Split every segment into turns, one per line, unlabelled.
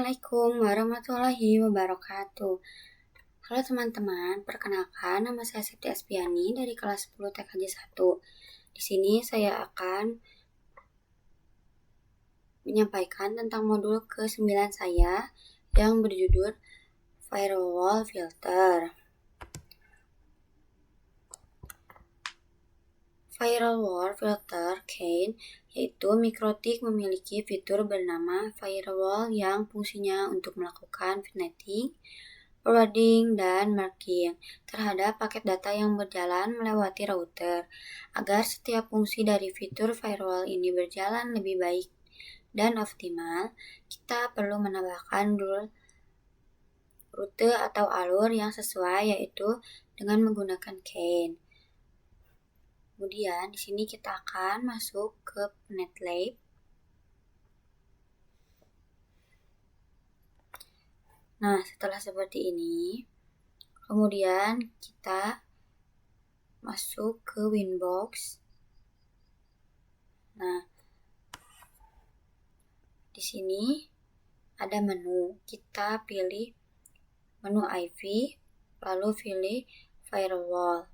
Assalamualaikum warahmatullahi wabarakatuh. Halo teman-teman, perkenalkan nama saya Septi Aspiani dari kelas 10 TKJ 1. Di sini saya akan menyampaikan tentang modul ke-9 saya yang berjudul Firewall Filter. Firewall filter CAN yaitu mikrotik memiliki fitur bernama firewall yang fungsinya untuk melakukan netting, forwarding, dan marking terhadap paket data yang berjalan melewati router. Agar setiap fungsi dari fitur firewall ini berjalan lebih baik dan optimal, kita perlu menambahkan rute atau alur yang sesuai, yaitu dengan menggunakan CAN. Kemudian di sini kita akan masuk ke NetLab. Nah, setelah seperti ini, kemudian kita masuk ke Winbox. Nah, di sini ada menu. Kita pilih menu IV, lalu pilih Firewall.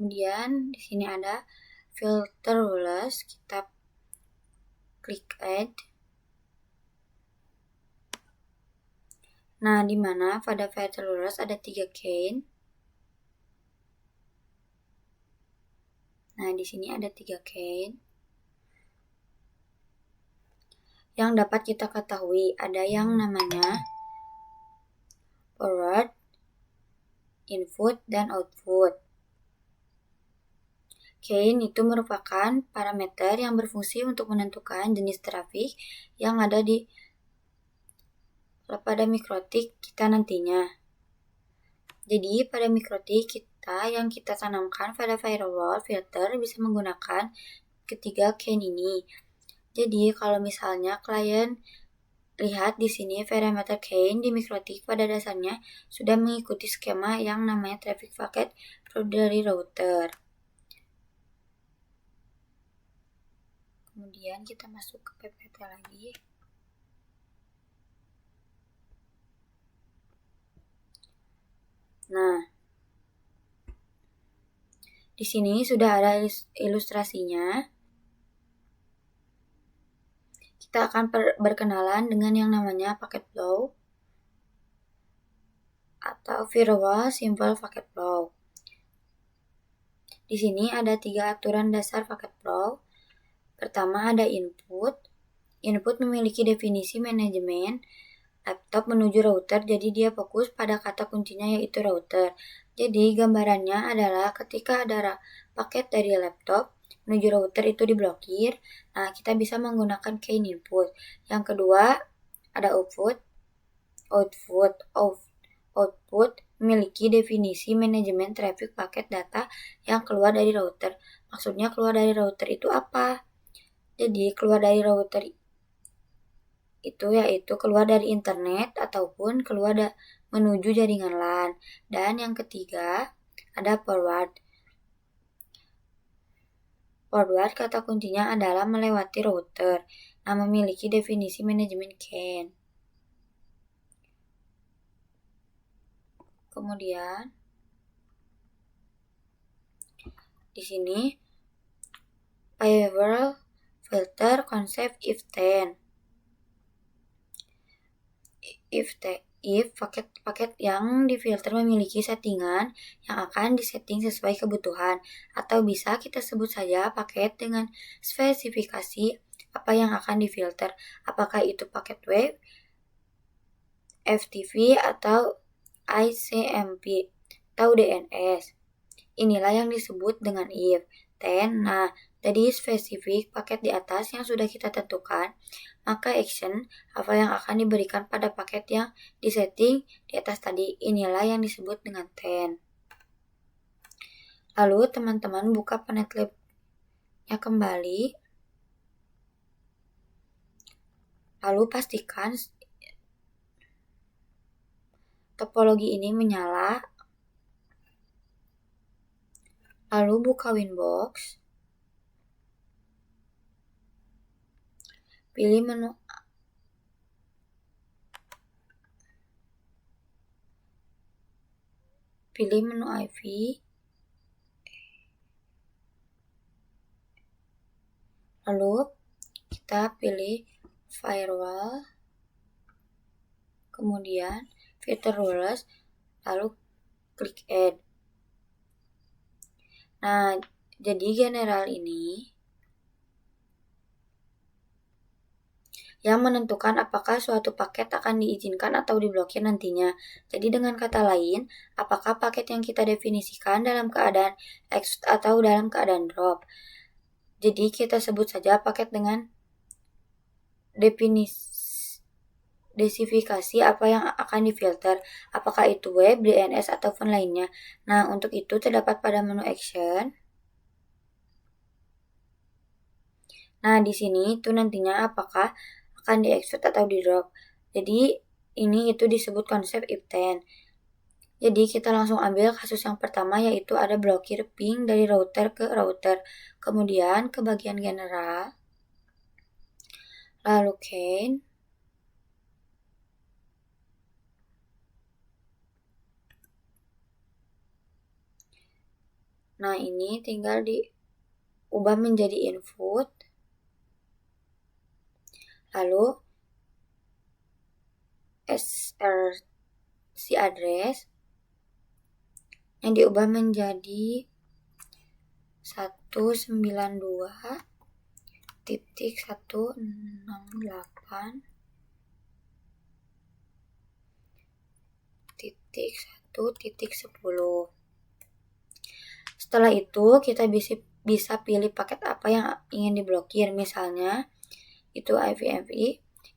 Kemudian di sini ada filter rules, kita klik add. Nah, di mana pada filter rules ada 3 CAN. Nah, di sini ada 3 CAN. Yang dapat kita ketahui ada yang namanya forward, input, dan output. CAN itu merupakan parameter yang berfungsi untuk menentukan jenis trafik yang ada pada mikrotik kita nantinya. Jadi pada mikrotik kita yang kita tanamkan pada firewall filter bisa menggunakan ketiga CAN ini. Jadi kalau misalnya klien lihat di sini parameter CAN di mikrotik pada dasarnya sudah mengikuti skema yang namanya traffic packet dari router. Kemudian kita masuk ke PPT lagi. Nah, di sini sudah ada ilustrasinya. Kita akan berkenalan dengan yang namanya packet flow atau Firewall Simple Packet Flow. Di sini ada 3 aturan dasar packet flow. Pertama ada input. Input memiliki definisi manajemen laptop menuju router, jadi dia fokus pada kata kuncinya yaitu router. Jadi gambarannya adalah ketika ada paket dari laptop menuju router itu diblokir. Nah, kita bisa menggunakan CAN input. Yang kedua ada output. Output memiliki definisi manajemen traffic paket data yang keluar dari router. Maksudnya keluar dari router itu apa? Jadi keluar dari router itu yaitu keluar dari internet ataupun keluar menuju jaringan LAN. Dan yang ketiga ada forward. Forward kata kuncinya adalah melewati router. Nah, memiliki definisi manajemen CAN. Kemudian di sini firewall filter konsep if then. If paket yang difilter memiliki settingan yang akan disetting sesuai kebutuhan, atau bisa kita sebut saja paket dengan spesifikasi apa yang akan difilter, apakah itu paket web, FTP, atau ICMP, atau DNS. Inilah yang disebut dengan if then. Nah, jadi spesifik paket di atas yang sudah kita tentukan, maka action apa yang akan diberikan pada paket yang disetting di atas tadi, inilah yang disebut dengan then. Lalu teman-teman buka NetLab-nya kembali. Lalu pastikan topologi ini menyala. Lalu buka Winbox. Pilih menu pilih menu IV, lalu kita pilih firewall, kemudian filter rules, lalu klik add. Nah, jadi general ini yang menentukan apakah suatu paket akan diizinkan atau diblokir nantinya. Jadi dengan kata lain, apakah paket yang kita definisikan dalam keadaan execute atau dalam keadaan drop. Jadi kita sebut saja paket dengan spesifikasi apa yang akan difilter, apakah itu web, DNS, ataupun lainnya. Nah, untuk itu terdapat pada menu action. Nah, di sini itu nantinya apakah akan di-execute atau di-drop. Jadi, ini itu disebut konsep if then. Jadi, kita langsung ambil kasus yang pertama, yaitu ada blokir ping dari router ke router. Kemudian, ke bagian general. Lalu, can. Nah, ini tinggal diubah menjadi input. Lalu, src address yang diubah menjadi 192.168.1.10. Setelah itu kita bisa pilih paket apa yang ingin diblokir. Misalnya itu IVMV.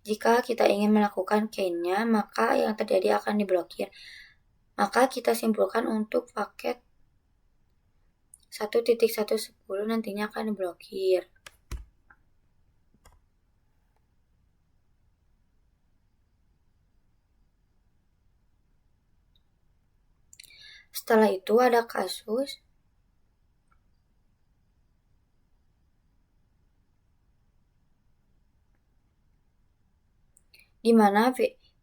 Jika kita ingin melakukan can-nya, maka yang terjadi akan diblokir. Maka kita simpulkan untuk paket 1.1.10 nantinya akan diblokir. Setelah itu ada kasus di mana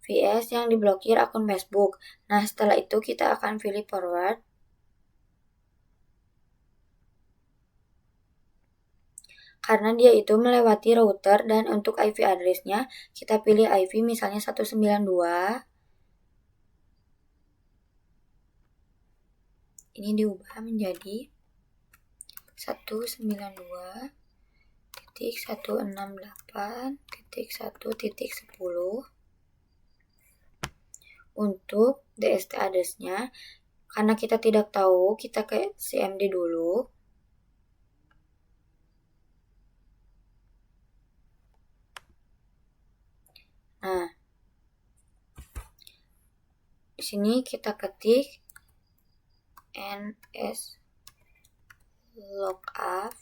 VS yang diblokir akun Facebook. Nah, setelah itu kita akan pilih forward. Karena dia itu melewati router dan untuk IP address-nya kita pilih IP misalnya 192. Ini diubah menjadi 192.168.1.10. Untuk DST address-nya, karena kita tidak tahu, kita ke CMD dulu. Nah, di sini kita ketik ns lookup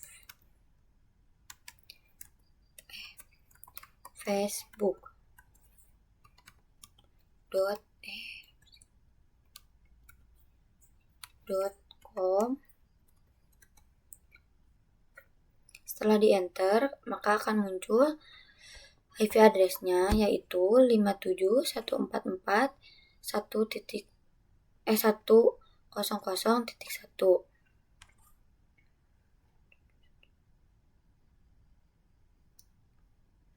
facebook.com. Setelah di enter, maka akan muncul IP address-nya yaitu 57.144.1.1.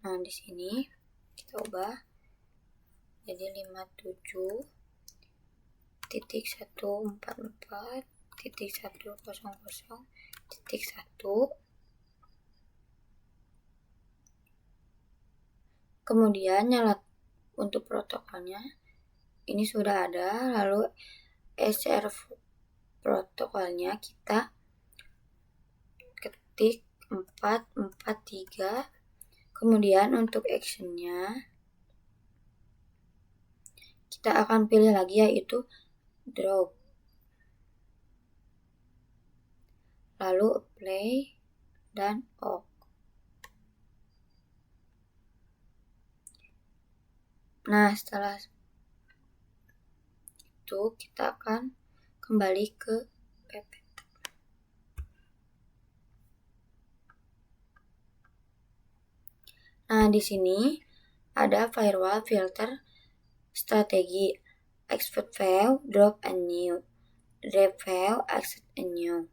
Nah, di sini kita ubah jadi 57.144.1.1. Kemudian nyala untuk protokolnya ini sudah ada, lalu SR protokolnya kita ketik 443. Kemudian untuk actionnya kita akan pilih lagi yaitu drop, lalu apply dan OK. Nah, setelah itu kita akan kembali ke PP. Nah, di sini ada firewall filter strategi export file, drop and new. Reveal Access a New.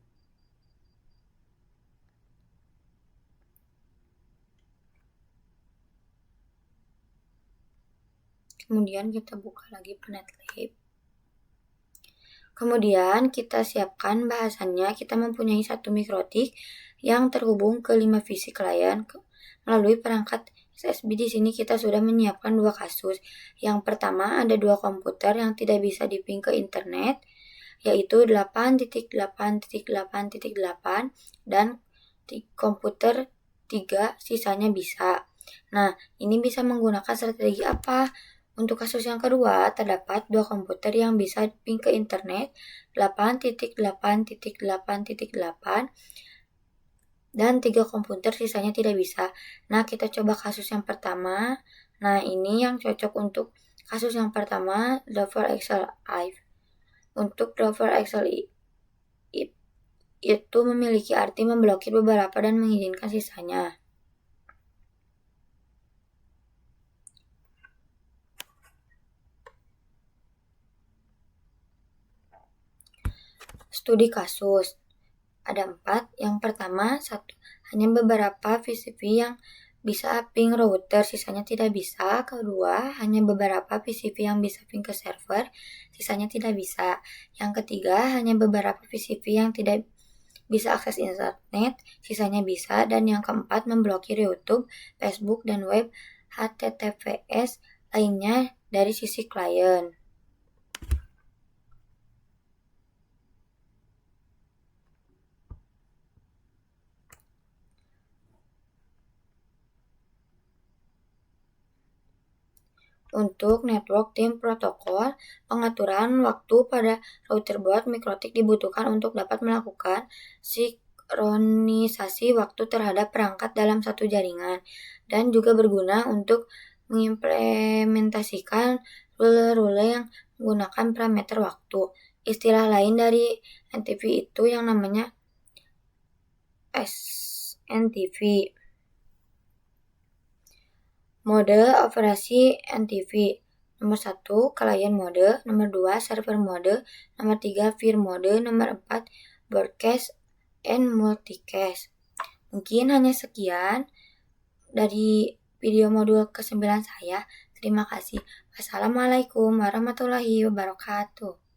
Kemudian kita buka lagi Netlib. Kemudian kita siapkan bahasannya. Kita mempunyai satu mikrotik yang terhubung ke 5 VC client melalui perangkat SSB. Di sini kita sudah menyiapkan 2 kasus. Yang pertama ada 2 komputer yang tidak bisa diping ke internet, yaitu 8.8.8.8 dan komputer 3 sisanya bisa. Nah, ini bisa menggunakan strategi apa? Untuk kasus yang kedua, terdapat 2 komputer yang bisa ping ke internet 8.8.8.8 dan 3 komputer sisanya tidak bisa. Nah, kita coba kasus yang pertama. Nah, ini yang cocok untuk kasus yang pertama, driver Excel if. Untuk driver Excel if itu memiliki arti memblokir beberapa dan mengizinkan sisanya. Studi kasus. Ada 4. Yang pertama, 1. Hanya beberapa VCP yang bisa ping router, sisanya tidak bisa. Kedua, hanya beberapa VCP yang bisa ping ke server, sisanya tidak bisa. Yang ketiga, hanya beberapa VCP yang tidak bisa akses internet, sisanya bisa. Dan yang keempat, memblokir YouTube, Facebook, dan web HTTPS lainnya dari sisi klien. Untuk network team protokol, pengaturan waktu pada router board mikrotik dibutuhkan untuk dapat melakukan sinkronisasi waktu terhadap perangkat dalam satu jaringan, dan juga berguna untuk mengimplementasikan rule-rule yang menggunakan parameter waktu. Istilah lain dari NTV itu yang namanya SNTV. Mode operasi NTV. Nomor 1, client mode. Nomor 2, server mode. Nomor 3, peer mode. Nomor 4, broadcast and multicast. Mungkin hanya sekian dari video modul ke-9 saya. Terima kasih. Wassalamualaikum warahmatullahi wabarakatuh.